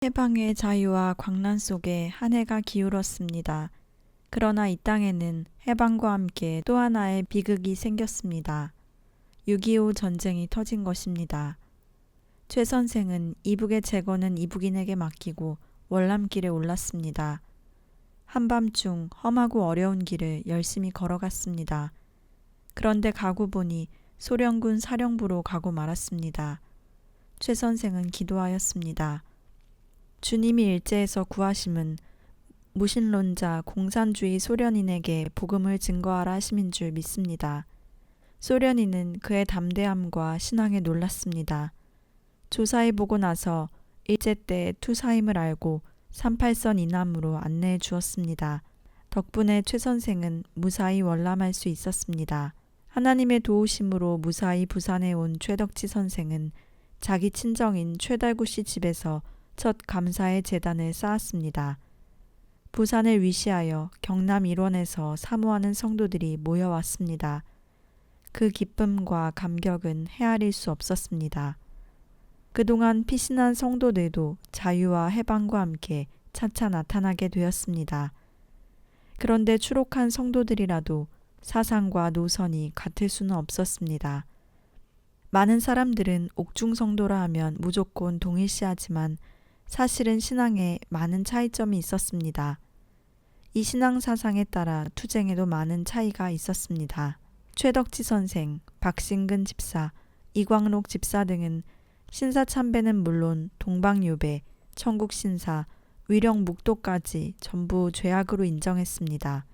해방의 자유와 광란 속에 한 해가 기울었습니다. 그러나 이 땅에는 해방과 함께 또 하나의 비극이 생겼습니다. 6.25 전쟁이 터진 것입니다. 최 선생은 이북의 재건은 이북인에게 맡기고 월남길에 올랐습니다. 한밤중 험하고 어려운 길을 열심히 걸어갔습니다. 그런데 가고 보니 소련군 사령부로 가고 말았습니다. 최 선생은 기도하였습니다. 주님이 일제에서 구하심은 무신론자 공산주의 소련인에게 복음을 증거하라 하심인 줄 믿습니다. 소련인은 그의 담대함과 신앙에 놀랐습니다. 조사해보고 나서 일제 때 투사임을 알고 38선 이남으로 안내해 주었습니다. 덕분에 최 선생은 무사히 월남할 수 있었습니다. 하나님의 도우심으로 무사히 부산에 온 최덕지 선생은 자기 친정인 최달구 씨 집에서 첫 감사의 제단을 쌓았습니다. 부산을 위시하여 경남 일원에서 사모하는 성도들이 모여왔습니다. 그 기쁨과 감격은 헤아릴 수 없었습니다. 그동안 피신한 성도들도 자유와 해방과 함께 차차 나타나게 되었습니다. 그런데 추록한 성도들이라도 사상과 노선이 같을 수는 없었습니다. 많은 사람들은 옥중 성도라 하면 무조건 동일시하지만 사실은 신앙에 많은 차이점이 있었습니다. 이 신앙 사상에 따라 투쟁에도 많은 차이가 있었습니다. 최덕지 선생, 박신근 집사, 이광록 집사 등은 신사참배는 물론 동방요배, 천국신사, 위령묵도까지 전부 죄악으로 인정했습니다.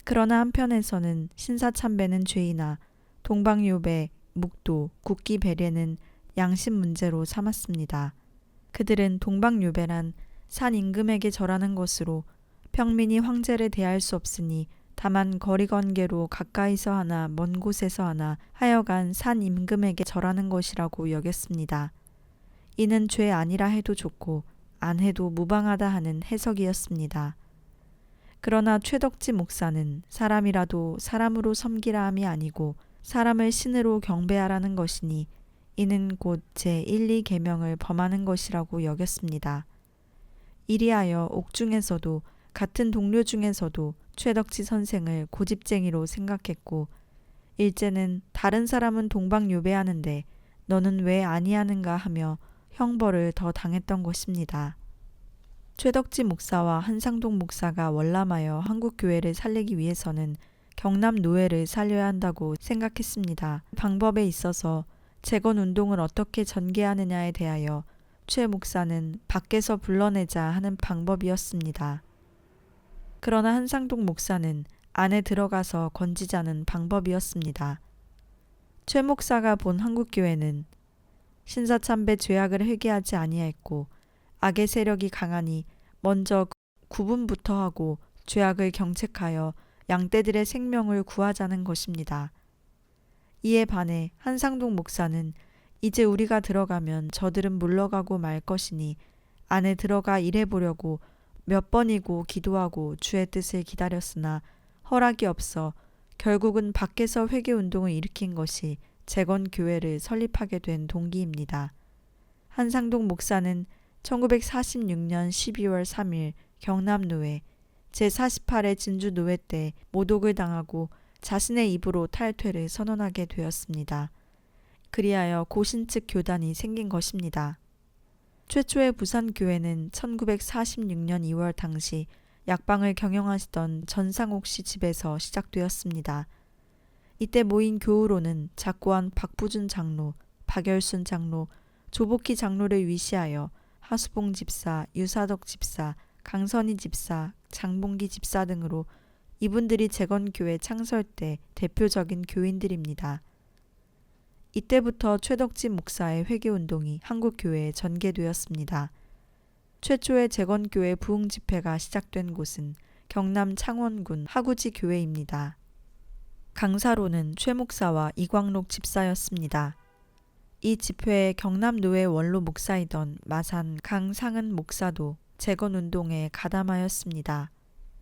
그러나 한편에서는 신사참배는 죄이나 동방요배, 묵도, 국기배례는 양심 문제로 삼았습니다. 그들은 동방요배란 산 임금에게 절하는 것으로 평민이 황제를 대할 수 없으니 다만 거리건개로 가까이서 하나 먼 곳에서 하나 하여간 산 임금에게 절하는 것이라고 여겼습니다. 이는 죄 아니라 해도 좋고 안 해도 무방하다 하는 해석이었습니다. 그러나 최덕지 목사는 사람이라도 사람으로 섬기라 함이 아니고 사람을 신으로 경배하라는 것이니 이는 곧 제1, 2계명을 범하는 것이라고 여겼습니다. 이리하여 옥중에서도 같은 동료 중에서도 최덕지 선생을 고집쟁이로 생각했고 일제는 다른 사람은 동방요배하는데 너는 왜 아니하는가 하며 형벌을 더 당했던 것입니다. 최덕지 목사와 한상동 목사가 월남하여 한국교회를 살리기 위해서는 경남 노예를 살려야 한다고 생각했습니다. 방법에 있어서 재건운동을 어떻게 전개하느냐에 대하여 최 목사는 밖에서 불러내자 하는 방법이었습니다. 그러나 한상동 목사는 안에 들어가서 건지자는 방법이었습니다. 최 목사가 본 한국교회는 신사참배 죄악을 회개하지 아니하였고 악의 세력이 강하니 먼저 구분부터 하고 죄악을 경책하여 양떼들의 생명을 구하자는 것입니다. 이에 반해 한상동 목사는 이제 우리가 들어가면 저들은 물러가고 말 것이니 안에 들어가 일해보려고 몇 번이고 기도하고 주의 뜻을 기다렸으나 허락이 없어 결국은 밖에서 회개운동을 일으킨 것이 재건교회를 설립하게 된 동기입니다. 한상동 목사는 1946년 12월 3일 경남노회 제48회 진주노회 때 모독을 당하고 자신의 입으로 탈퇴를 선언하게 되었습니다. 그리하여 고신측 교단이 생긴 것입니다. 최초의 부산교회는 1946년 2월 당시 약방을 경영하시던 전상옥 씨 집에서 시작되었습니다. 이때 모인 교우로는 작고한 박부준 장로, 박열순 장로, 조복희 장로를 위시하여 하수봉 집사, 유사덕 집사, 강선희 집사, 장봉기 집사 등으로 이분들이 재건교회 창설 때 대표적인 교인들입니다. 이때부터 최덕지 목사의 회개운동이 한국교회에 전개되었습니다. 최초의 재건교회 부흥집회가 시작된 곳은 경남 창원군 하구지 교회입니다. 강사로는 최 목사와 이광록 집사였습니다. 이 집회에 경남노회 원로 목사이던 마산 강상은 목사도 재건운동에 가담하였습니다.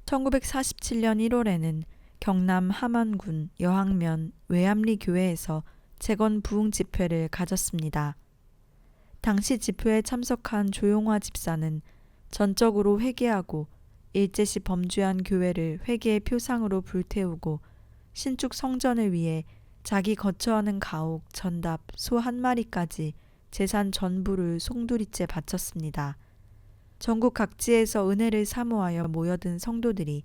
1947년 1월에는 경남 함안군 여항면 외암리 교회에서 재건 부흥 집회를 가졌습니다. 당시 집회에 참석한 조용화 집사는 전적으로 회개하고 일제시 범죄한 교회를 회개의 표상으로 불태우고 신축 성전을 위해 자기 거처하는 가옥, 전답, 소 한 마리까지 재산 전부를 송두리째 바쳤습니다. 전국 각지에서 은혜를 사모하여 모여든 성도들이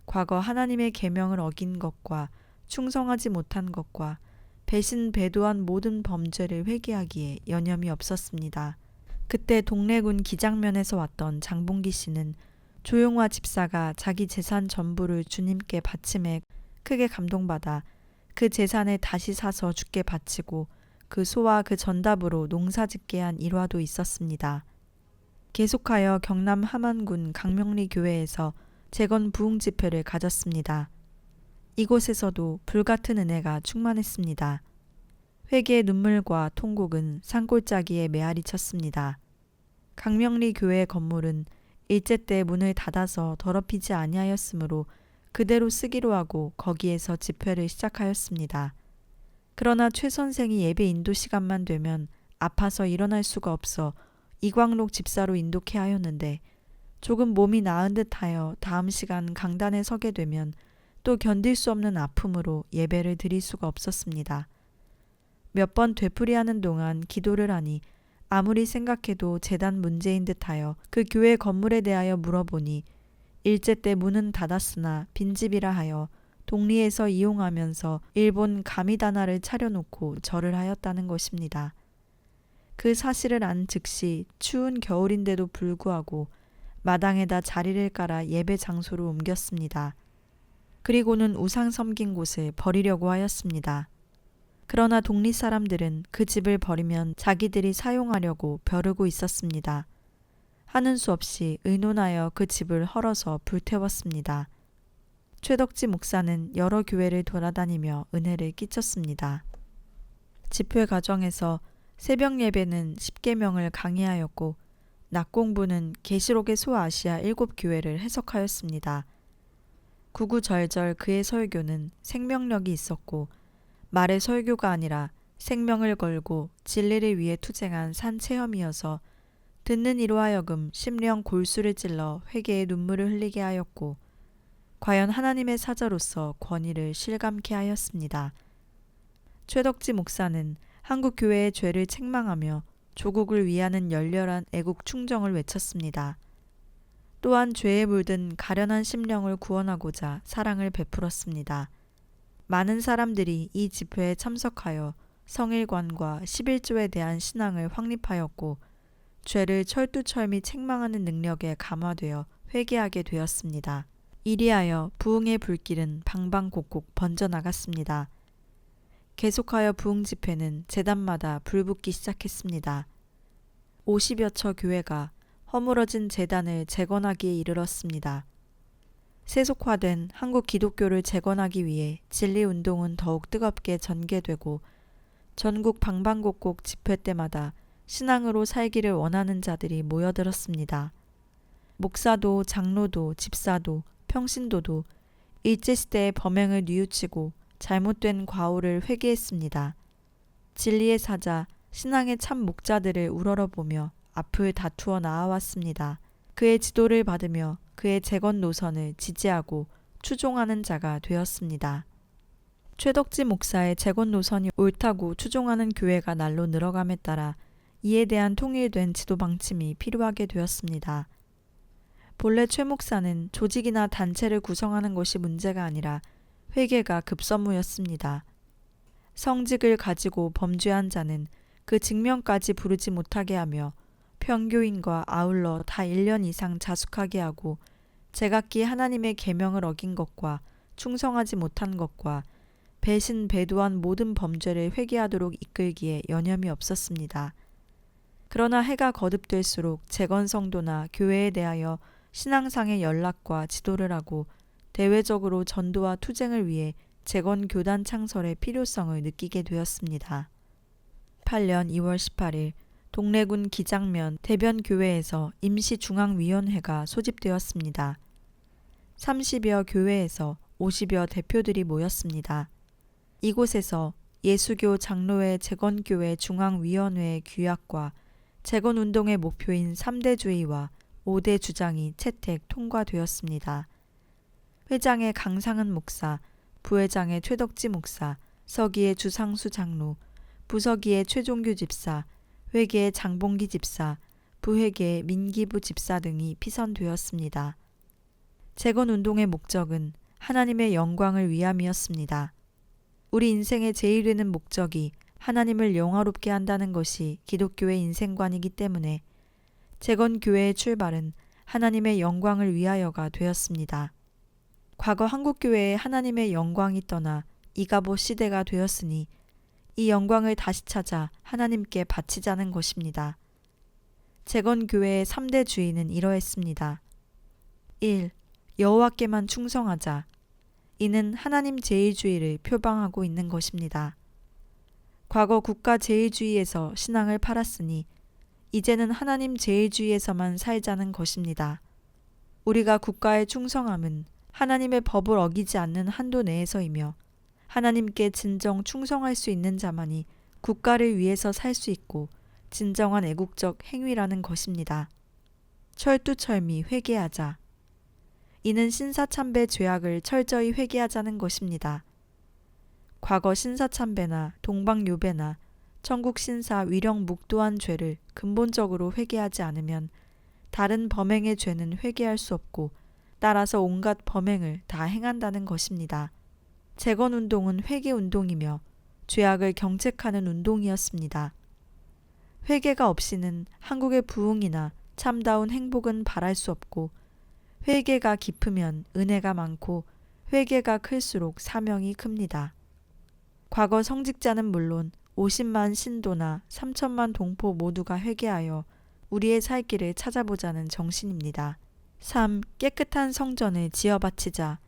과거 하나님의 계명을 어긴 것과 충성하지 못한 것과 배신 배도한 모든 범죄를 회개하기에 여념이 없었습니다. 그때 동래군 기장면에서 왔던 장봉기 씨는 조용화 집사가 자기 재산 전부를 주님께 바침에 크게 감동받아 그 재산을 다시 사서 주께 바치고 그 소와 그 전답으로 농사짓게 한 일화도 있었습니다. 계속하여 경남 함안군 강명리 교회에서 재건 부흥 집회를 가졌습니다. 이곳에서도 불같은 은혜가 충만했습니다. 회개의 눈물과 통곡은 산골짜기에 메아리 쳤습니다. 강명리 교회 건물은 일제 때 문을 닫아서 더럽히지 아니하였으므로 그대로 쓰기로 하고 거기에서 집회를 시작하였습니다. 그러나 최 선생이 예배 인도 시간만 되면 아파서 일어날 수가 없어 이광록 집사로 인도케 하였는데 조금 몸이 나은 듯하여 다음 시간 강단에 서게 되면 또 견딜 수 없는 아픔으로 예배를 드릴 수가 없었습니다. 몇 번 되풀이하는 동안 기도를 하니 아무리 생각해도 재단 문제인 듯하여 그 교회 건물에 대하여 물어보니 일제 때 문은 닫았으나 빈집이라 하여 동리에서 이용하면서 일본 가미다나를 차려놓고 절을 하였다는 것입니다. 그 사실을 안 즉시 추운 겨울인데도 불구하고 마당에다 자리를 깔아 예배 장소로 옮겼습니다. 그리고는 우상 섬긴 곳을 버리려고 하였습니다. 그러나 동리 사람들은 그 집을 버리면 자기들이 사용하려고 벼르고 있었습니다. 하는 수 없이 의논하여 그 집을 헐어서 불태웠습니다. 최덕지 목사는 여러 교회를 돌아다니며 은혜를 끼쳤습니다. 집회 과정에서 새벽 예배는 십계명을 강의하였고 낮 공부는 계시록의 소아시아 7교회를 해석하였습니다. 구구절절 그의 설교는 생명력이 있었고 말의 설교가 아니라 생명을 걸고 진리를 위해 투쟁한 산 체험이어서 듣는 이로 하여금 심령 골수를 찔러 회개의 눈물을 흘리게 하였고 과연 하나님의 사자로서 권위를 실감케 하였습니다. 최덕지 목사는 한국 교회의 죄를 책망하며 조국을 위하는 열렬한 애국 충정을 외쳤습니다. 또한 죄에 물든 가련한 심령을 구원하고자 사랑을 베풀었습니다. 많은 사람들이 이 집회에 참석하여 성일관과 11조에 대한 신앙을 확립하였고 죄를 철두철미 책망하는 능력에 감화되어 회개하게 되었습니다. 이리하여 부흥의 불길은 방방곡곡 번져나갔습니다. 계속하여 부흥 집회는 제단마다 불붙기 시작했습니다. 50여 처 교회가 허물어진 제단을 재건하기에 이르렀습니다. 세속화된 한국 기독교를 재건하기 위해 진리운동은 더욱 뜨겁게 전개되고 전국 방방곡곡 집회 때마다 신앙으로 살기를 원하는 자들이 모여들었습니다. 목사도 장로도 집사도 평신도도 일제시대의 범행을 뉘우치고 잘못된 과오를 회개했습니다. 진리의 사자, 신앙의 참 목자들을 우러러보며 앞을 다투어 나아왔습니다. 그의 지도를 받으며 그의 재건 노선을 지지하고 추종하는 자가 되었습니다. 최덕지 목사의 재건 노선이 옳다고 추종하는 교회가 날로 늘어감에 따라 이에 대한 통일된 지도 방침이 필요하게 되었습니다. 본래 최 목사는 조직이나 단체를 구성하는 것이 문제가 아니라 회개가 급선무였습니다. 성직을 가지고 범죄한 자는 그 직면까지 부르지 못하게 하며 평교인과 아울러 다 1년 이상 자숙하게 하고 제각기 하나님의 계명을 어긴 것과 충성하지 못한 것과 배신 배도한 모든 범죄를 회개하도록 이끌기에 여념이 없었습니다. 그러나 해가 거듭될수록 재건 성도나 교회에 대하여 신앙상의 연락과 지도를 하고 대외적으로 전도와 투쟁을 위해 재건 교단 창설의 필요성을 느끼게 되었습니다. 8년 2월 18일 동래군 기장면 대변교회에서 임시중앙위원회가 소집되었습니다. 30여 교회에서 50여 대표들이 모였습니다. 이곳에서 예수교 장로회 재건교회 중앙위원회의 규약과 재건운동의 목표인 3대주의와 5대 주장이 채택 통과되었습니다. 회장의 강상은 목사, 부회장의 최덕지 목사, 서기의 주상수 장로, 부서기의 최종규 집사, 회계의 장봉기 집사, 부회계의 민기부 집사 등이 피선되었습니다. 재건운동의 목적은 하나님의 영광을 위함이었습니다. 우리 인생의 제일 되는 목적이 하나님을 영화롭게 한다는 것이 기독교의 인생관이기 때문에 재건교회의 출발은 하나님의 영광을 위하여가 되었습니다. 과거 한국교회의 하나님의 영광이 떠나 이가봇 시대가 되었으니 이 영광을 다시 찾아 하나님께 바치자는 것입니다. 재건교회의 3대 주의는 이러했습니다. 1. 여호와께만 충성하자. 이는 하나님 제일주의를 표방하고 있는 것입니다. 과거 국가 제일주의에서 신앙을 팔았으니 이제는 하나님 제일주의에서만 살자는 것입니다. 우리가 국가에 충성함은 하나님의 법을 어기지 않는 한도 내에서이며 하나님께 진정 충성할 수 있는 자만이 국가를 위해서 살 수 있고 진정한 애국적 행위라는 것입니다. 철두철미 회개하자. 이는 신사참배 죄악을 철저히 회개하자는 것입니다. 과거 신사참배나 동방요배나 천국신사 위령묵도한 죄를 근본적으로 회개하지 않으면 다른 범행의 죄는 회개할 수 없고 따라서 온갖 범행을 다 행한다는 것입니다. 재건운동은 회개운동이며 죄악을 경책하는 운동이었습니다. 회개가 없이는 한국의 부흥이나 참다운 행복은 바랄 수 없고 회개가 깊으면 은혜가 많고 회개가 클수록 사명이 큽니다. 과거 성직자는 물론 50만 신도나 3천만 동포 모두가 회개하여 우리의 살 길을 찾아보자는 정신입니다. 3. 깨끗한 성전을 지어 바치자.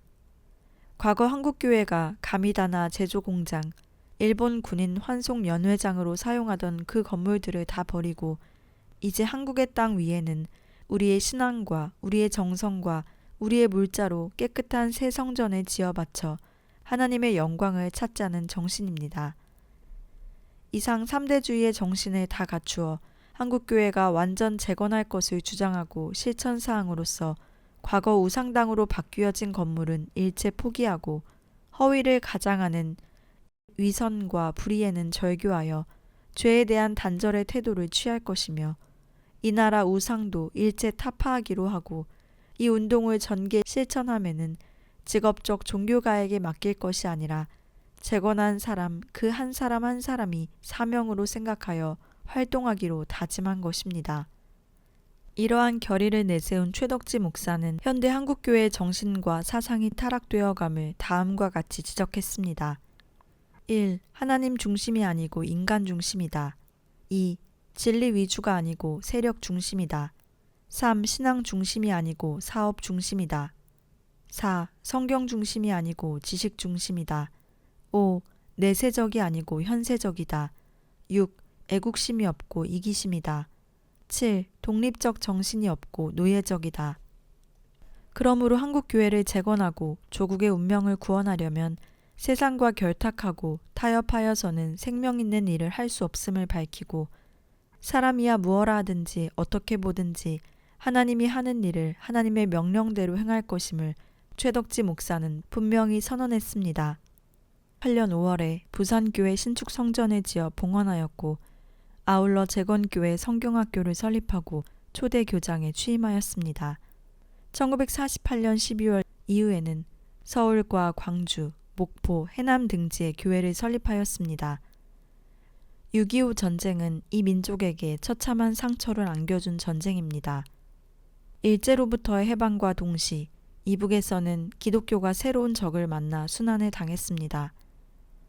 과거 한국교회가 가미다나 제조공장, 일본 군인 환송 연회장으로 사용하던 그 건물들을 다 버리고 이제 한국의 땅 위에는 우리의 신앙과 우리의 정성과 우리의 물자로 깨끗한 새 성전을 지어 바쳐 하나님의 영광을 찾자는 정신입니다. 이상 3대주의의 정신을 다 갖추어 한국교회가 완전 재건할 것을 주장하고 실천사항으로서 과거 우상당으로 바뀌어진 건물은 일체 포기하고 허위를 가장하는 위선과 불의에는 절교하여 죄에 대한 단절의 태도를 취할 것이며 이 나라 우상도 일체 타파하기로 하고 이 운동을 전개 실천함에는 직업적 종교가에게 맡길 것이 아니라 재건한 사람 그 한 사람 한 사람이 사명으로 생각하여 활동하기로 다짐한 것입니다. 이러한 결의를 내세운 최덕지 목사는 현대 한국교회의 정신과 사상이 타락되어감을 다음과 같이 지적했습니다. 1. 하나님 중심이 아니고 인간 중심이다. 2. 진리 위주가 아니고 세력 중심이다. 3. 신앙 중심이 아니고 사업 중심이다. 4. 성경 중심이 아니고 지식 중심이다. 5. 내세적이 아니고 현세적이다. 6. 애국심이 없고 이기심이다. 7. 독립적 정신이 없고 노예적이다. 그러므로 한국교회를 재건하고 조국의 운명을 구원하려면 세상과 결탁하고 타협하여서는 생명 있는 일을 할 수 없음을 밝히고 사람이야 무엇라 하든지 어떻게 보든지 하나님이 하는 일을 하나님의 명령대로 행할 것임을 최덕지 목사는 분명히 선언했습니다. 8년 5월에 부산교회 신축 성전을 지어 봉헌하였고 아울러 재건교회 성경학교를 설립하고 초대 교장에 취임하였습니다. 1948년 12월 이후에는 서울과 광주, 목포, 해남 등지에 교회를 설립하였습니다. 6.25 전쟁은 이 민족에게 처참한 상처를 안겨준 전쟁입니다. 일제로부터의 해방과 동시 이북에서는 기독교가 새로운 적을 만나 순환을 당했습니다.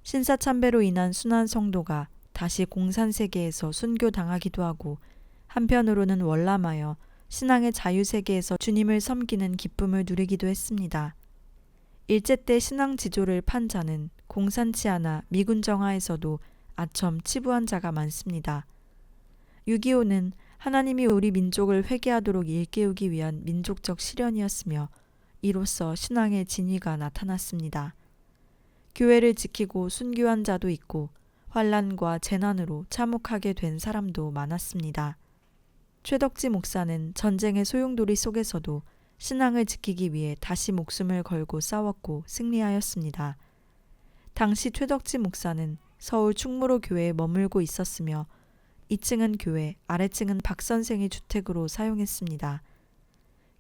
신사참배로 인한 순환 성도가 다시 공산세계에서 순교당하기도 하고 한편으로는 월남하여 신앙의 자유세계에서 주님을 섬기는 기쁨을 누리기도 했습니다. 일제 때 신앙 지조를 판 자는 공산치하나 미군 정하에서도 아첨 치부한 자가 많습니다. 6.25는 하나님이 우리 민족을 회개하도록 일깨우기 위한 민족적 시련이었으며 이로써 신앙의 진위가 나타났습니다. 교회를 지키고 순교한 자도 있고 환난과 재난으로 참혹하게 된 사람도 많았습니다. 최덕지 목사는 전쟁의 소용돌이 속에서도 신앙을 지키기 위해 다시 목숨을 걸고 싸웠고 승리하였습니다. 당시 최덕지 목사는 서울 충무로 교회에 머물고 있었으며 2층은 교회, 아래층은 박 선생의 주택으로 사용했습니다.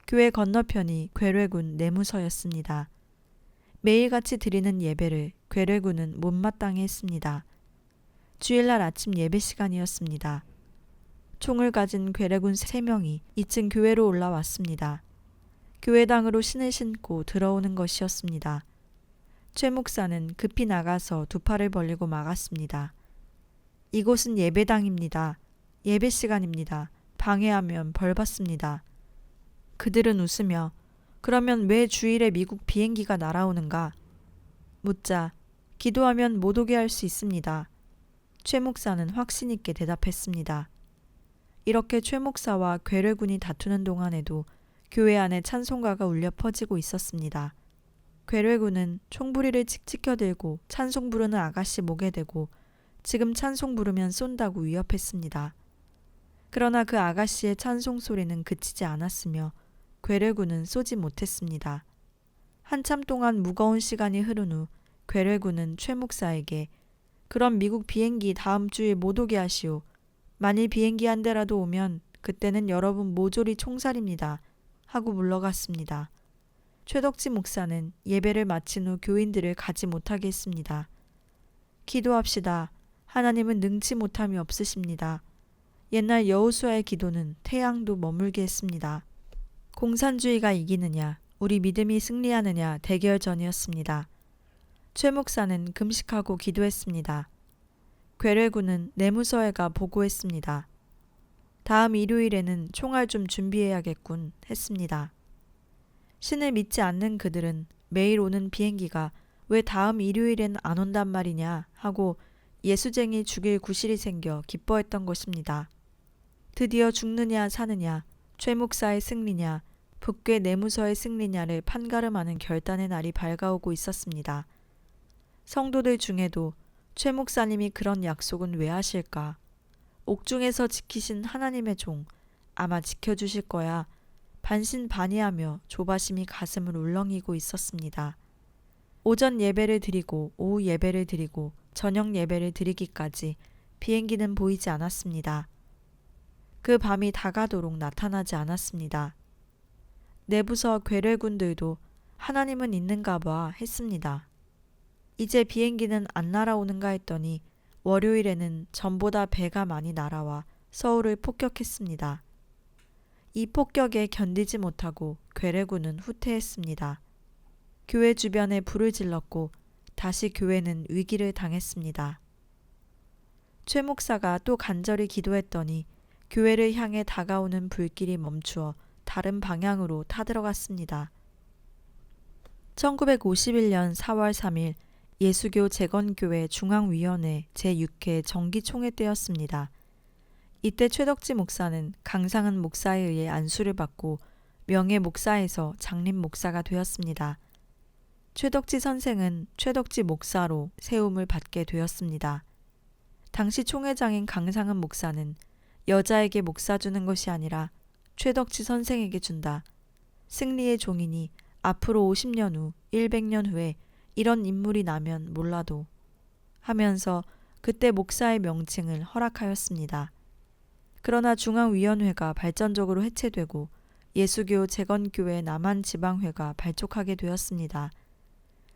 교회 건너편이 괴뢰군 내무서였습니다. 매일같이 드리는 예배를 괴뢰군은 못마땅해 했습니다. 주일날 아침 예배 시간이었습니다. 총을 가진 괴뢰군 3명이 2층 교회로 올라왔습니다. 교회당으로 신을 신고 들어오는 것이었습니다. 최 목사는 급히 나가서 두 팔을 벌리고 막았습니다. 이곳은 예배당입니다. 예배 시간입니다. 방해하면 벌 받습니다. 그들은 웃으며 그러면 왜 주일에 미국 비행기가 날아오는가? 묻자 기도하면 못 오게 할 수 있습니다. 최 목사는 확신 있게 대답했습니다. 이렇게 최 목사와 괴뢰군이 다투는 동안에도 교회 안에 찬송가가 울려 퍼지고 있었습니다. 괴뢰군은 총부리를 칙칙 들고 찬송 부르는 아가씨 목에 대고 지금 찬송 부르면 쏜다고 위협했습니다. 그러나 그 아가씨의 찬송 소리는 그치지 않았으며 괴뢰군은 쏘지 못했습니다. 한참 동안 무거운 시간이 흐른 후 괴뢰군은 최 목사에게 그럼 미국 비행기 다음 주에 못 오게 하시오. 만일 비행기 한 대라도 오면 그때는 여러분 모조리 총살입니다. 하고 물러갔습니다. 최덕지 목사는 예배를 마친 후 교인들을 가지 못하게 했습니다. 기도합시다. 하나님은 능치 못함이 없으십니다. 옛날 여호수아의 기도는 태양도 머물게 했습니다. 공산주의가 이기느냐, 우리 믿음이 승리하느냐 대결전이었습니다. 최 목사는 금식하고 기도했습니다. 괴뢰군은 내무서에 가 보고했습니다. 다음 일요일에는 총알 좀 준비해야겠군 했습니다. 신을 믿지 않는 그들은 매일 오는 비행기가 왜 다음 일요일엔 안 온단 말이냐 하고 예수쟁이 죽일 구실이 생겨 기뻐했던 것입니다. 드디어 죽느냐 사느냐, 최 목사의 승리냐, 북괴 내무서의 승리냐를 판가름하는 결단의 날이 밝아오고 있었습니다. 성도들 중에도 최 목사님이 그런 약속은 왜 하실까? 옥중에서 지키신 하나님의 종, 아마 지켜주실 거야. 반신반의하며 조바심이 가슴을 울렁이고 있었습니다. 오전 예배를 드리고 오후 예배를 드리고 저녁 예배를 드리기까지 비행기는 보이지 않았습니다. 그 밤이 다가도록 나타나지 않았습니다. 내부서 괴뢰군들도 하나님은 있는가 봐 했습니다. 이제 비행기는 안 날아오는가 했더니 월요일에는 전보다 배가 많이 날아와 서울을 폭격했습니다. 이 폭격에 견디지 못하고 괴뢰군은 후퇴했습니다. 교회 주변에 불을 질렀고 다시 교회는 위기를 당했습니다. 최 목사가 또 간절히 기도했더니 교회를 향해 다가오는 불길이 멈추어 다른 방향으로 타들어갔습니다. 1951년 4월 3일 예수교 재건교회 중앙위원회 제6회 정기총회 때였습니다. 이때 최덕지 목사는 강상은 목사에 의해 안수를 받고 명예 목사에서 장림 목사가 되었습니다. 최덕지 선생은 최덕지 목사로 세움을 받게 되었습니다. 당시 총회장인 강상은 목사는 여자에게 목사 주는 것이 아니라 최덕지 선생에게 준다. 승리의 종이니 앞으로 50년 후, 100년 후에 이런 인물이 나면 몰라도 하면서 그때 목사의 명칭을 허락하였습니다. 그러나 중앙위원회가 발전적으로 해체되고 예수교 재건교회 남한지방회가 발족하게 되었습니다.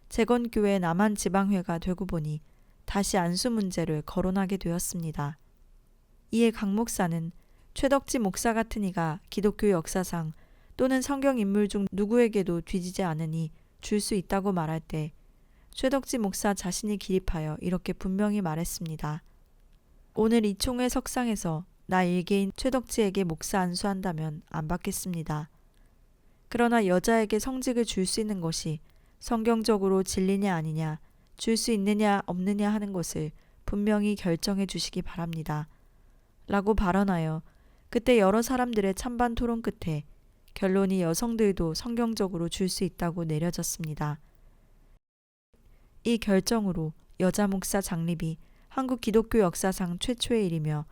재건교회 남한지방회가 되고 보니 다시 안수 문제를 거론하게 되었습니다. 이에 강 목사는 최덕지 목사 같은 이가 기독교 역사상 또는 성경 인물 중 누구에게도 뒤지지 않으니 줄 수 있다고 말할 때 최덕지 목사 자신이 기립하여 이렇게 분명히 말했습니다. 오늘 이 총회 석상에서 나 일개인 최덕지에게 목사 안수한다면 안 받겠습니다. 그러나 여자에게 성직을 줄 수 있는 것이 성경적으로 진리냐 아니냐, 줄 수 있느냐 없느냐 하는 것을 분명히 결정해 주시기 바랍니다. 라고 발언하여 그때 여러 사람들의 찬반 토론 끝에 결론이 여성들도 성경적으로 줄 수 있다고 내려졌습니다. 이 결정으로 여자 목사 장립이 한국 기독교 역사상 최초의 일이며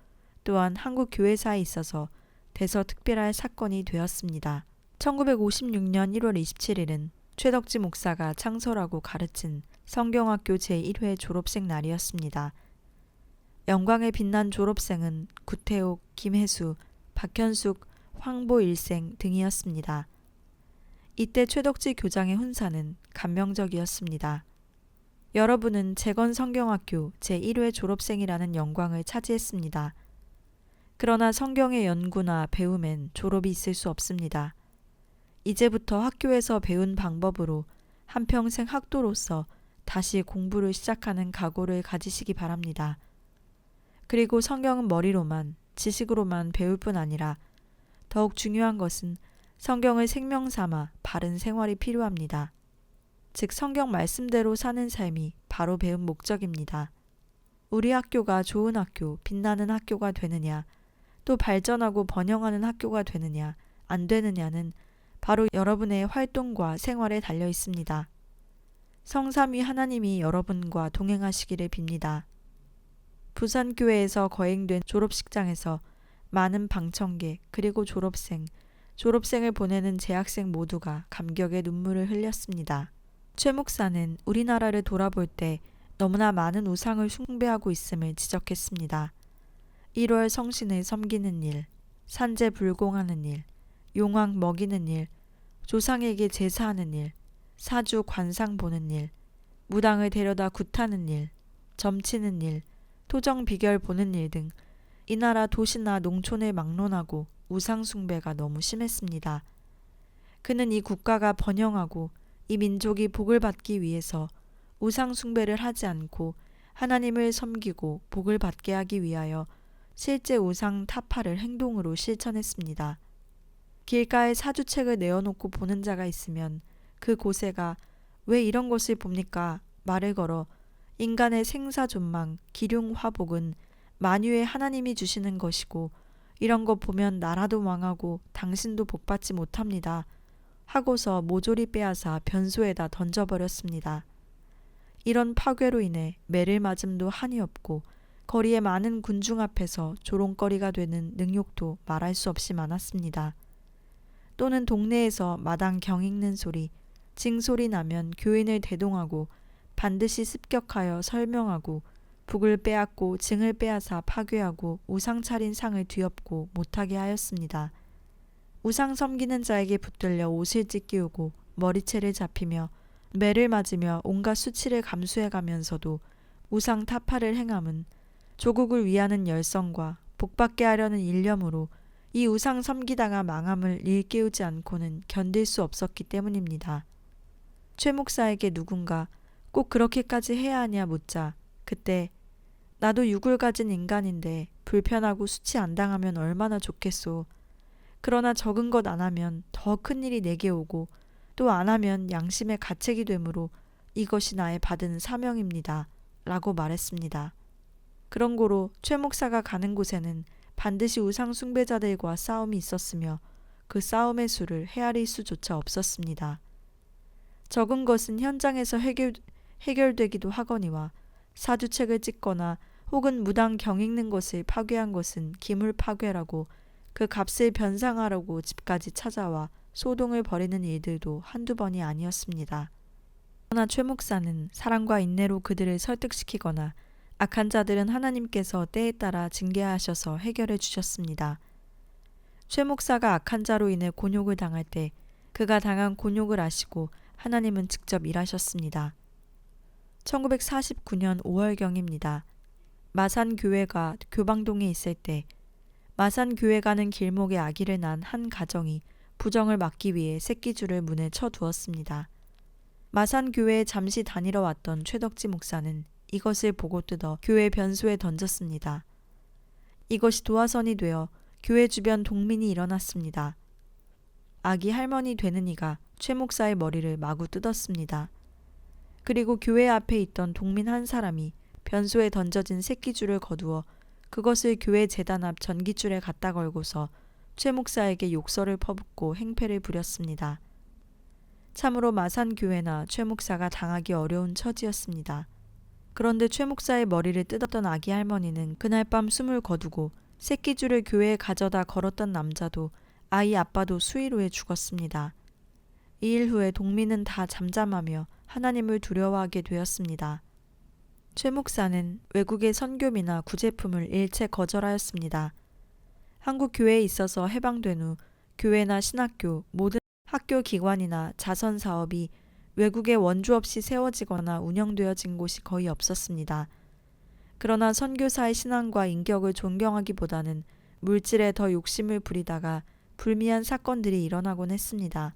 또한 한국 교회사에 있어서 대서특별할 사건이 되었습니다. 1956년 1월 27일은 최덕지 목사가 창설하고 가르친 성경학교 제1회 졸업생 날이었습니다. 영광에 빛난 졸업생은 구태옥, 김혜수, 박현숙, 황보일생 등이었습니다. 이때 최덕지 교장의 훈사는 감명적이었습니다. 여러분은 재건성경학교 제1회 졸업생이라는 영광을 차지했습니다. 그러나 성경의 연구나 배움엔 졸업이 있을 수 없습니다. 이제부터 학교에서 배운 방법으로 한평생 학도로서 다시 공부를 시작하는 각오를 가지시기 바랍니다. 그리고 성경은 머리로만, 지식으로만 배울 뿐 아니라 더욱 중요한 것은 성경을 생명 삼아 바른 생활이 필요합니다. 즉 성경 말씀대로 사는 삶이 바로 배움 목적입니다. 우리 학교가 좋은 학교, 빛나는 학교가 되느냐, 또 발전하고 번영하는 학교가 되느냐, 안 되느냐는 바로 여러분의 활동과 생활에 달려 있습니다. 성삼위 하나님이 여러분과 동행하시기를 빕니다. 부산교회에서 거행된 졸업식장에서 많은 방청객 그리고 졸업생을 보내는 재학생 모두가 감격의 눈물을 흘렸습니다. 최 목사는 우리나라를 돌아볼 때 너무나 많은 우상을 숭배하고 있음을 지적했습니다. 1월 성신을 섬기는 일, 산재 불공하는 일, 용왕 먹이는 일, 조상에게 제사하는 일, 사주 관상 보는 일, 무당을 데려다 굿하는 일, 점치는 일, 토정 비결 보는 일 등 이 나라 도시나 농촌을 막론하고 우상 숭배가 너무 심했습니다. 그는 이 국가가 번영하고 이 민족이 복을 받기 위해서 우상 숭배를 하지 않고 하나님을 섬기고 복을 받게 하기 위하여 실제 우상 타파를 행동으로 실천했습니다. 길가에 사주책을 내어놓고 보는 자가 있으면 그 고세가 왜 이런 것을 봅니까? 말을 걸어 인간의 생사존망, 기륭 화복은 만유의 하나님이 주시는 것이고 이런 것 보면 나라도 망하고 당신도 복받지 못합니다. 하고서 모조리 빼앗아 변소에다 던져버렸습니다. 이런 파괴로 인해 매를 맞음도 한이 없고 거리의 많은 군중 앞에서 조롱거리가 되는 능욕도 말할 수 없이 많았습니다. 또는 동네에서 마당 경 읽는 소리, 징소리 나면 교인을 대동하고 반드시 습격하여 설명하고 북을 빼앗고 징을 빼앗아 파괴하고 우상 차린 상을 뒤엎고 못하게 하였습니다. 우상 섬기는 자에게 붙들려 옷을 찢기우고 머리채를 잡히며 매를 맞으며 온갖 수치를 감수해가면서도 우상 타파를 행함은 조국을 위하는 열성과 복받게 하려는 일념으로 이 우상 섬기다가 망함을 일깨우지 않고는 견딜 수 없었기 때문입니다. 최 목사에게 누군가 꼭 그렇게까지 해야 하냐 묻자 그때 나도 육을 가진 인간인데 불편하고 수치 안 당하면 얼마나 좋겠소. 그러나 적은 것 안 하면 더 큰일이 내게 오고 또 안 하면 양심의 가책이 되므로 이것이 나의 받은 사명입니다. 라고 말했습니다. 그런 고로 최 목사가 가는 곳에는 반드시 우상 숭배자들과 싸움이 있었으며 그 싸움의 수를 헤아릴 수조차 없었습니다. 적은 것은 현장에서 해결되기도 하거니와 사주책을 찍거나 혹은 무당 경 읽는 것을 파괴한 것은 기물 파괴라고 그 값을 변상하려고 집까지 찾아와 소동을 벌이는 일들도 한두 번이 아니었습니다. 그러나 최 목사는 사랑과 인내로 그들을 설득시키거나 악한 자들은 하나님께서 때에 따라 징계하셔서 해결해 주셨습니다. 최 목사가 악한 자로 인해 곤욕을 당할 때 그가 당한 곤욕을 아시고 하나님은 직접 일하셨습니다. 1949년 5월경입니다. 마산교회가 교방동에 있을 때 마산교회 가는 길목에 아기를 낳은 한 가정이 부정을 막기 위해 새끼줄을 문에 쳐두었습니다. 마산교회에 잠시 다니러 왔던 최덕지 목사는 이것을 보고 뜯어 교회 변소에 던졌습니다. 이것이 도화선이 되어 교회 주변 동민이 일어났습니다. 아기 할머니 되는 이가 최 목사의 머리를 마구 뜯었습니다. 그리고 교회 앞에 있던 동민 한 사람이 변소에 던져진 새끼줄을 거두어 그것을 교회 제단 앞 전깃줄에 갖다 걸고서 최 목사에게 욕설을 퍼붓고 행패를 부렸습니다. 참으로 마산교회나 최 목사가 당하기 어려운 처지였습니다. 그런데 최 목사의 머리를 뜯었던 아기 할머니는 그날 밤 숨을 거두고 새끼줄을 교회에 가져다 걸었던 남자도 아이 아빠도 수의로에 죽었습니다. 이 일 후에 동민은 다 잠잠하며 하나님을 두려워하게 되었습니다. 최 목사는 외국의 선교비나 구제품을 일체 거절하였습니다. 한국 교회에 있어서 해방된 후 교회나 신학교, 모든 학교 기관이나 자선 사업이 외국의 원주 없이 세워지거나 운영되어진 곳이 거의 없었습니다. 그러나 선교사의 신앙과 인격을 존경하기보다는 물질에 더 욕심을 부리다가 불미한 사건들이 일어나곤 했습니다.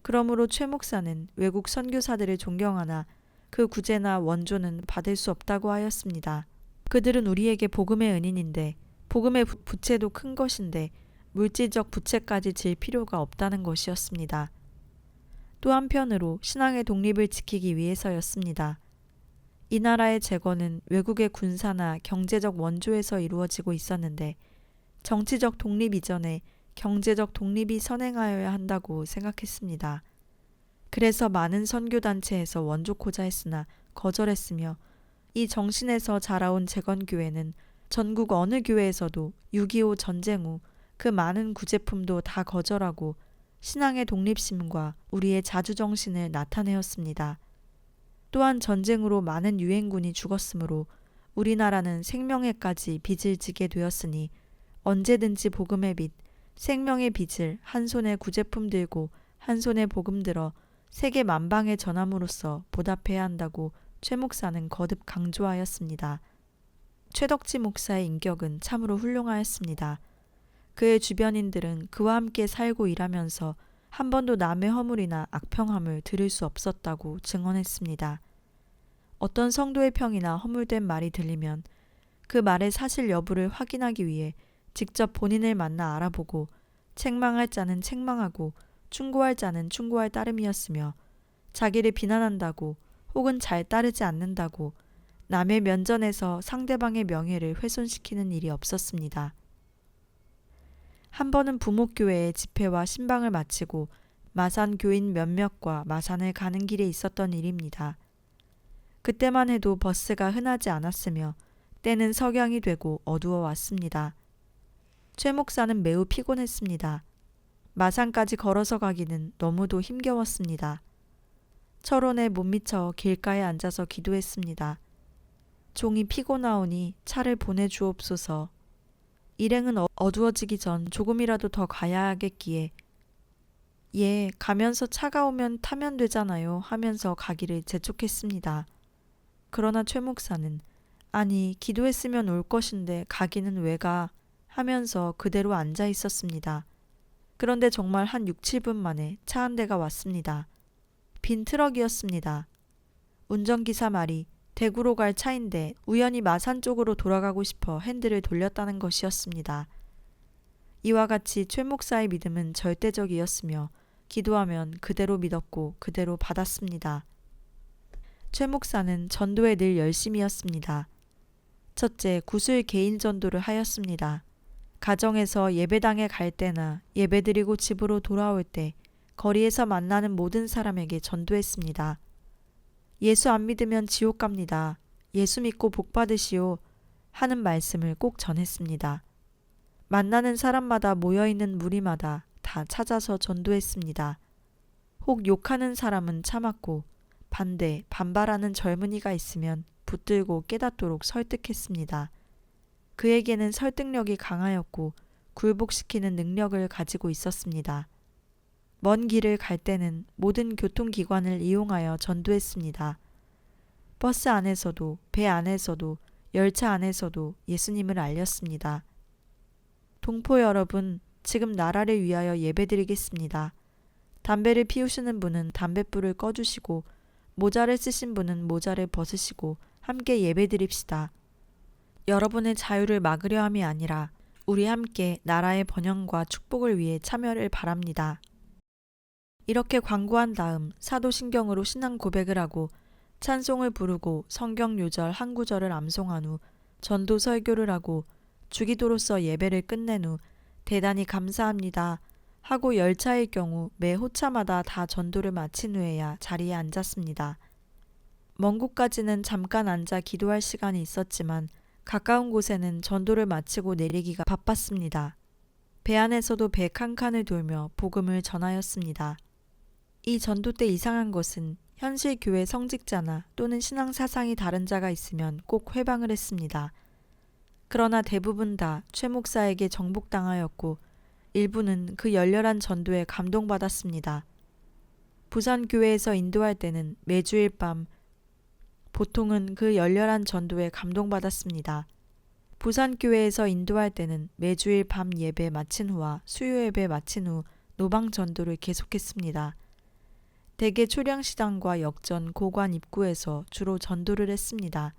그러므로 최 목사는 외국 선교사들을 존경하나 그 구제나 원조는 받을 수 없다고 하였습니다. 그들은 우리에게 복음의 은인인데 복음의 부채도 큰 것인데 물질적 부채까지 질 필요가 없다는 것이었습니다. 또 한편으로 신앙의 독립을 지키기 위해서였습니다. 이 나라의 재건은 외국의 군사나 경제적 원조에서 이루어지고 있었는데 정치적 독립 이전에 경제적 독립이 선행하여야 한다고 생각했습니다. 그래서 많은 선교단체에서 원조코자 했으나 거절했으며 이 정신에서 자라온 재건교회는 전국 어느 교회에서도 6.25 전쟁 후 그 많은 구제품도 다 거절하고 신앙의 독립심과 우리의 자주정신을 나타내었습니다. 또한 전쟁으로 많은 유엔군이 죽었으므로 우리나라는 생명에까지 빚을 지게 되었으니 언제든지 복음의 빚, 생명의 빚을 한 손에 구제품 들고 한 손에 복음 들어 세계 만방에 전함으로써 보답해야 한다고 최 목사는 거듭 강조하였습니다. 최덕지 목사의 인격은 참으로 훌륭하였습니다. 그의 주변인들은 그와 함께 살고 일하면서 한 번도 남의 허물이나 악평함을 들을 수 없었다고 증언했습니다. 어떤 성도의 평이나 허물된 말이 들리면 그 말의 사실 여부를 확인하기 위해 직접 본인을 만나 알아보고 책망할 자는 책망하고 충고할 자는 충고할 따름이었으며 자기를 비난한다고 혹은 잘 따르지 않는다고 남의 면전에서 상대방의 명예를 훼손시키는 일이 없었습니다. 한 번은 부목교회의 집회와 신방을 마치고 마산 교인 몇몇과 마산을 가는 길에 있었던 일입니다. 그때만 해도 버스가 흔하지 않았으며 때는 석양이 되고 어두워 왔습니다. 최 목사는 매우 피곤했습니다. 마산까지 걸어서 가기는 너무도 힘겨웠습니다. 철원에 못 미쳐 길가에 앉아서 기도했습니다. 종이 피곤하오니 차를 보내주옵소서. 일행은 어두워지기 전 조금이라도 더 가야 하겠기에 예, 가면서 차가 오면 타면 되잖아요 하면서 가기를 재촉했습니다. 그러나 최 목사는 아니 기도했으면 올 것인데 가기는 왜 가? 하면서 그대로 앉아 있었습니다. 그런데 정말 한 6, 7분 만에 차 한 대가 왔습니다. 빈 트럭이었습니다. 운전기사 말이 대구로 갈 차인데 우연히 마산 쪽으로 돌아가고 싶어 핸들을 돌렸다는 것이었습니다. 이와 같이 최 목사의 믿음은 절대적이었으며 기도하면 그대로 믿었고 그대로 받았습니다. 최 목사는 전도에 늘 열심이었습니다. 첫째, 구술 개인 전도를 하였습니다. 가정에서 예배당에 갈 때나 예배드리고 집으로 돌아올 때 거리에서 만나는 모든 사람에게 전도했습니다. 예수 안 믿으면 지옥 갑니다. 예수 믿고 복 받으시오 하는 말씀을 꼭 전했습니다. 만나는 사람마다 모여있는 무리마다 다 찾아서 전도했습니다. 혹 욕하는 사람은 참았고 반발하는 젊은이가 있으면 붙들고 깨닫도록 설득했습니다. 그에게는 설득력이 강하였고 굴복시키는 능력을 가지고 있었습니다. 먼 길을 갈 때는 모든 교통기관을 이용하여 전도했습니다. 버스 안에서도 배 안에서도 열차 안에서도 예수님을 알렸습니다. 동포 여러분, 지금 나라를 위하여 예배드리겠습니다. 담배를 피우시는 분은 담뱃불을 꺼주시고 모자를 쓰신 분은 모자를 벗으시고 함께 예배드립시다. 여러분의 자유를 막으려 함이 아니라 우리 함께 나라의 번영과 축복을 위해 참여를 바랍니다. 이렇게 광고한 다음 사도신경으로 신앙 고백을 하고 찬송을 부르고 성경 요절 한 구절을 암송한 후 전도 설교를 하고 주기도로서 예배를 끝낸 후 대단히 감사합니다 하고 열차일 경우 매 호차마다 다 전도를 마친 후에야 자리에 앉았습니다. 먼 곳까지는 잠깐 앉아 기도할 시간이 있었지만 가까운 곳에는 전도를 마치고 내리기가 바빴습니다. 배 안에서도 배 칸칸을 돌며 복음을 전하였습니다. 이 전도 때 이상한 것은 현실 교회 성직자나 또는 신앙 사상이 다른 자가 있으면 꼭 회방을 했습니다. 그러나 대부분 다 최 목사에게 정복당하였고 일부는 그 열렬한 전도에 감동받았습니다. 부산 교회에서 인도할 때는 매주일 밤 보통은 그 열렬한 전도에 감동받았습니다. 부산 교회에서 인도할 때는 매주일 밤 예배 마친 후와 수요 예배 마친 후 노방 전도를 계속했습니다. 대개 초량시장과 역전, 고관 입구에서 주로 전도를 했습니다.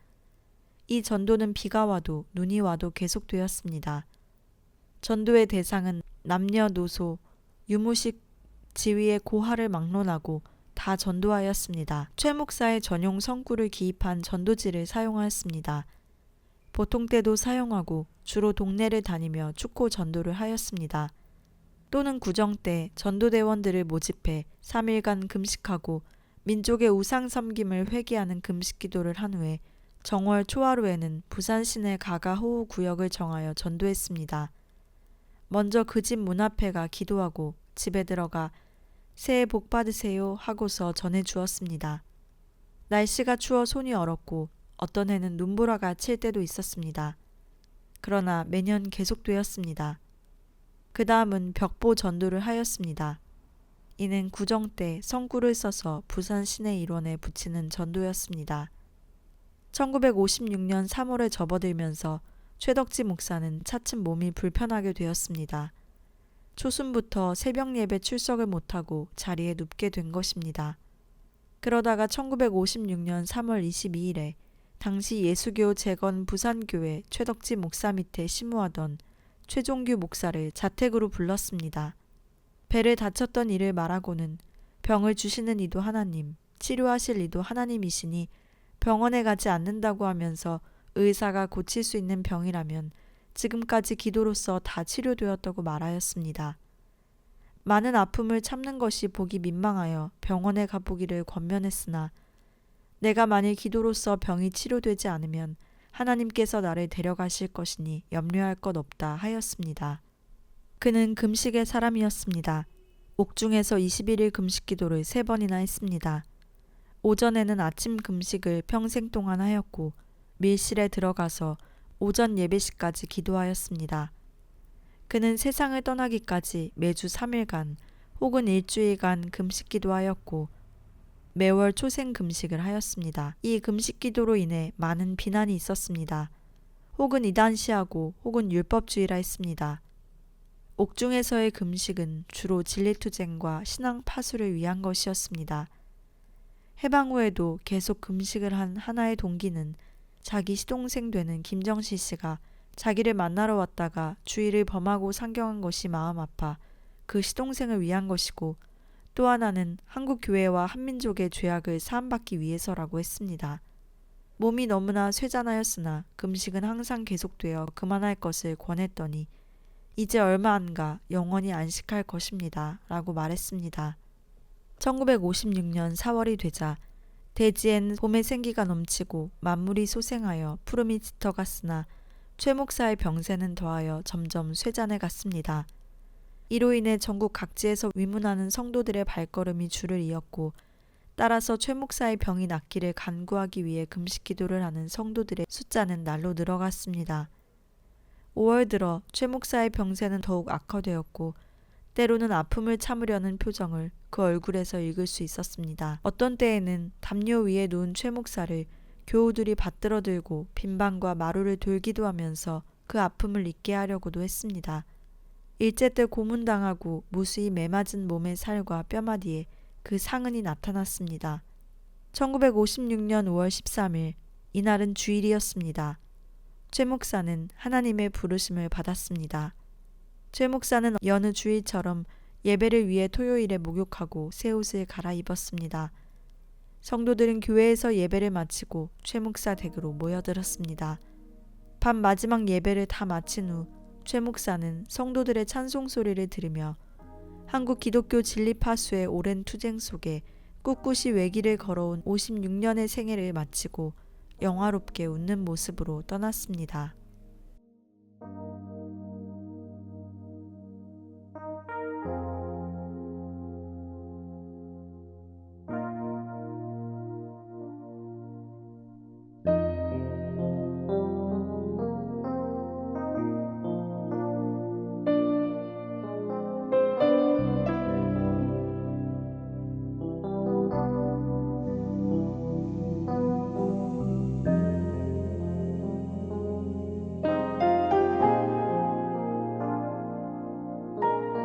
이 전도는 비가 와도 눈이 와도 계속되었습니다. 전도의 대상은 남녀노소, 유무식 지위의 고하를 막론하고 다 전도하였습니다. 최 목사의 전용 성구를 기입한 전도지를 사용하였습니다. 보통 때도 사용하고 주로 동네를 다니며 축호 전도를 하였습니다. 또는 구정 때 전도대원들을 모집해 3일간 금식하고 민족의 우상 섬김을 회개하는 금식 기도를 한 후에 정월 초하루에는 부산 시내 가가 호우 구역을 정하여 전도했습니다. 먼저 그 집 문 앞에 가 기도하고 집에 들어가 새해 복 받으세요 하고서 전해 주었습니다. 날씨가 추워 손이 얼었고 어떤 해는 눈보라가 칠 때도 있었습니다. 그러나 매년 계속되었습니다. 그 다음은 벽보 전도를 하였습니다. 이는 구정 때 성구를 써서 부산 시내 일원에 붙이는 전도였습니다. 1956년 3월에 접어들면서 최덕지 목사는 차츰 몸이 불편하게 되었습니다. 초순부터 새벽 예배 출석을 못하고 자리에 눕게 된 것입니다. 그러다가 1956년 3월 22일에 당시 예수교 재건 부산교회 최덕지 목사 밑에 심무하던 최종규 목사를 자택으로 불렀습니다. 배를 다쳤던 이를 말하고는 병을 주시는 이도 하나님, 치료하실 이도 하나님이시니 병원에 가지 않는다고 하면서 의사가 고칠 수 있는 병이라면 지금까지 기도로서 다 치료되었다고 말하였습니다. 많은 아픔을 참는 것이 보기 민망하여 병원에 가보기를 권면했으나 내가 만일 기도로서 병이 치료되지 않으면 하나님께서 나를 데려가실 것이니 염려할 것 없다 하였습니다. 그는 금식의 사람이었습니다. 옥중에서 21일 금식 기도를 3번이나 했습니다. 오전에는 아침 금식을 평생 동안 하였고 밀실에 들어가서 오전 예배시까지 기도하였습니다. 그는 세상을 떠나기까지 매주 3일간 혹은 일주일간 금식 기도하였고 매월 초생 금식을 하였습니다. 이 금식 기도로 인해 많은 비난이 있었습니다. 혹은 이단시하고 혹은 율법주의라 했습니다. 옥중에서의 금식은 주로 진리투쟁과 신앙 파수를 위한 것이었습니다. 해방 후에도 계속 금식을 한 하나의 동기는 자기 시동생 되는 김정실 씨가 자기를 만나러 왔다가 주의를 범하고 상경한 것이 마음 아파 그 시동생을 위한 것이고 또 하나는 한국 교회와 한민족의 죄악을 사함받기 위해서라고 했습니다. 몸이 너무나 쇠잔하였으나 금식은 항상 계속되어 그만할 것을 권했더니 이제 얼마 안 가 영원히 안식할 것입니다. 라고 말했습니다. 1956년 4월이 되자 대지엔 봄의 생기가 넘치고 만물이 소생하여 푸름이 짙어갔으나 최 목사의 병세는 더하여 점점 쇠잔해 갔습니다. 이로 인해 전국 각지에서 위문하는 성도들의 발걸음이 줄을 이었고 따라서 최 목사의 병이 낫기를 간구하기 위해 금식 기도를 하는 성도들의 숫자는 날로 늘어갔습니다. 5월 들어 최 목사의 병세는 더욱 악화되었고 때로는 아픔을 참으려는 표정을 그 얼굴에서 읽을 수 있었습니다. 어떤 때에는 담요 위에 누운 최 목사를 교우들이 받들어 들고 빈방과 마루를 돌기도 하면서 그 아픔을 잊게 하려고도 했습니다. 일제 때 고문당하고 무수히 매맞은 몸의 살과 뼈마디에 그 상흔이 나타났습니다. 1956년 5월 13일 이날은 주일이었습니다. 최 목사는 하나님의 부르심을 받았습니다. 최 목사는 여느 주일처럼 예배를 위해 토요일에 목욕하고 새 옷을 갈아입었습니다. 성도들은 교회에서 예배를 마치고 최 목사 댁으로 모여들었습니다. 밤 마지막 예배를 다 마친 후 최 목사는 성도들의 찬송 소리를 들으며 한국 기독교 진리 파수의 오랜 투쟁 속에 꿋꿋이 외길을 걸어온 56년의 생애를 마치고 영화롭게 웃는 모습으로 떠났습니다.